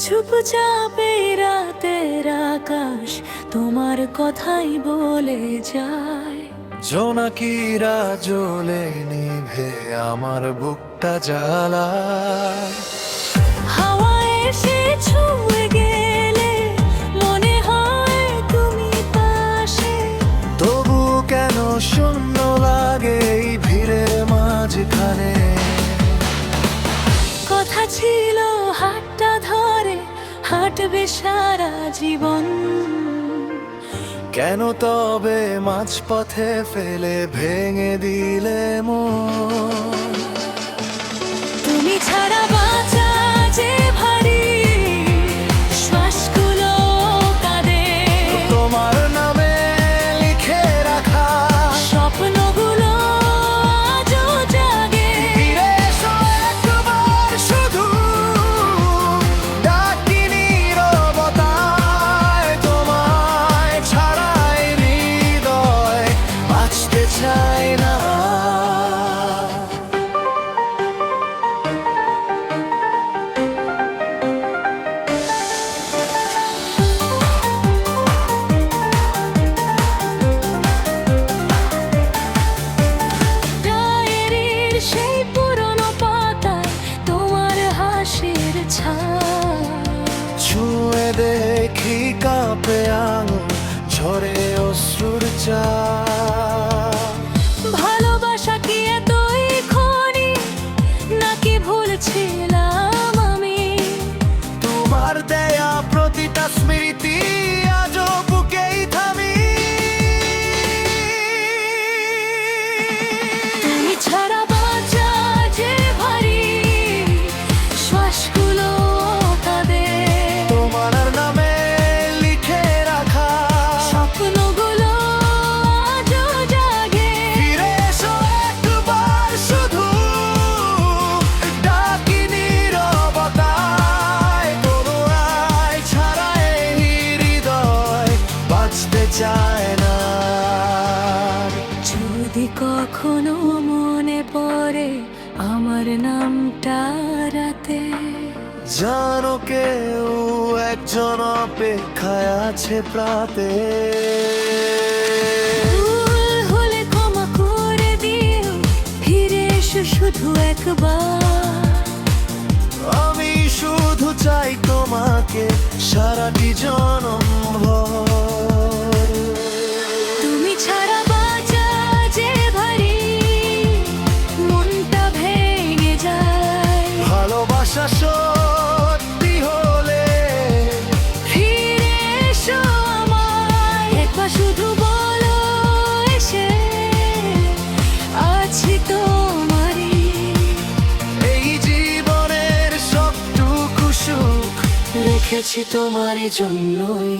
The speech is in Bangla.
চুপচাপে রাতের আকাশ তোমার কথাই বলে যায়। জোনাকিরা জ্বলে নিভে আমার বুকটা জ্বালায়। হাওয়া এসে ছুঁয়ে গেলে মনে হয় তুমি পাশে। তবু কেন শূন্য লাগে এই ভিড়ের মাঝখানে। কথা ছিল হাতটা ধরে হাঁটবে সারা জীবন। কেন তবে মাঝপথে ফেলে ভেঙে দিলে মন। তুমি ছাড়া বাঁচা যে ভারী, শ্বাসগুলো কাঁদে। তোমার নামে লিখে রাখা স্বপ্নগুলো আজও জাগে। ফিরে এসো একবার শুধু, ডাকি নীরবতায়। তোমায় ছাড়াই হৃদয় বাঁচতে চায় না। ডায়েরির সেই পুরনো পাতায় তোমার হাসির ছাপ। ছুঁয়ে দেখি কাঁপে আঙুল, ঝরে অশ্রুর চাপ। ভালোবাসা কি এতই খনি নাকি ভুলছিলাম আমি? তোমার দেয়া প্রতিটা স্মৃতি আজও বুকেই থামি। তুমি ছাড়া বাঁচা যে ভারী, শ্বাসগুলো কাঁদে। তোমার নামে লিখে রাখা স্বপ্নগুলো আজও জাগে। ফিরে এসো একবার শুধু, ডাকি নীরবতায়। তোমায় ছাড়া এই হৃদয় বাঁচতে চায় না। যদি কখনো মনে পড়ে আমার নামটা রাতে, জানো কেউ একজন অপেক্ষায় আছে প্রাতে। ভুল হলে ক্ষমা করে দিও, ফিরে এসো শুধু একবার। আমি শুধু চাই তোমাকে সারাটি জনম ভর। তুমি ছাড়া বাঁচা যে ভারী, মনটা ভেঙে যায়। ভালোবাসা সত্যি হলে ফিরে এসো আমায়, একবার শুধু বলো এসে আছি তোমারই। এই জীবনের সবটুকু সুখ রেখেছি তোমারই জন্যই।